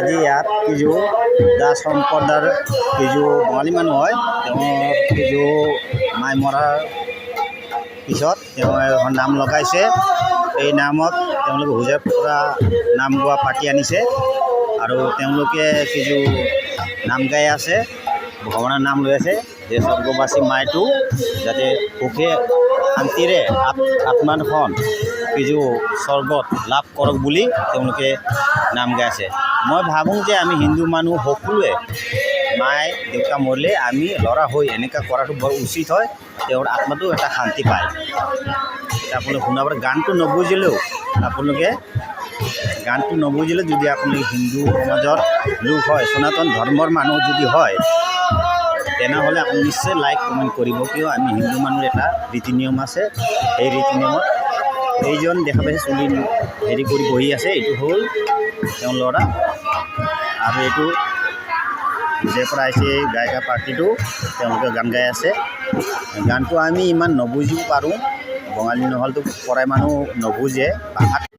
আজি ইয়াত কিছু দাস সম্প্ৰদায়ৰ কিছু বঙালী মানুহ হয়। তেওঁ কিছু মাই মৰাৰ পিছত তেওঁ এখন নাম লগাইছে। এই নামত তেওঁলোকে হোজাইৰ পৰা নাম গোৱা পাৰ্টি আনিছে আৰু তেওঁলোকে কিছু নাম গাই আছে, ভগৱানৰ নাম লৈ আছে যে স্বৰ্গবাসী মাইটো যাতে সুখে শান্তিৰে আত্মাখন কিছু স্বৰ্গত লাভ কৰক বুলি তেওঁলোকে নাম গাই আছে। মই ভাবোঁ যে আমি হিন্দু মানুহ সকলোৱে মাই দেউতা মৰিলে আমি ল'ৰা হৈ এনেকুৱা কৰাটো বৰ উচিত হয়। তেওঁৰ আত্মাটো এটা শান্তি পায়। আপোনালোকে শুনাব গানটো নুবুজিলেও যদি আপোনালোকে হিন্দু সমাজৰ লোক হয়, সনাতন ধৰ্মৰ মানুহ যদি হয়, তেনেহ'লে আপুনি নিশ্চয় লাইক কমেণ্ট কৰিব। কিয় আমি হিন্দু মানুহৰ এটা ৰীতি নিয়ম আছে। সেই ৰীতি নিয়মত এইজন দেখা পাইছে চুলি হেৰি কৰি বহি আছে, এইটো হ'ল তেওঁৰ ল'ৰা আৰু এইটো যে পৰা আহিছে গায়িকা পাৰ্টিটো তেওঁলোকে গান গাই আছে। গানটো আমি ইমান নুবুজিব পাৰোঁ, বঙালী নহ'লেতো পৰাই মানুহ নুবুজে ভাষাত।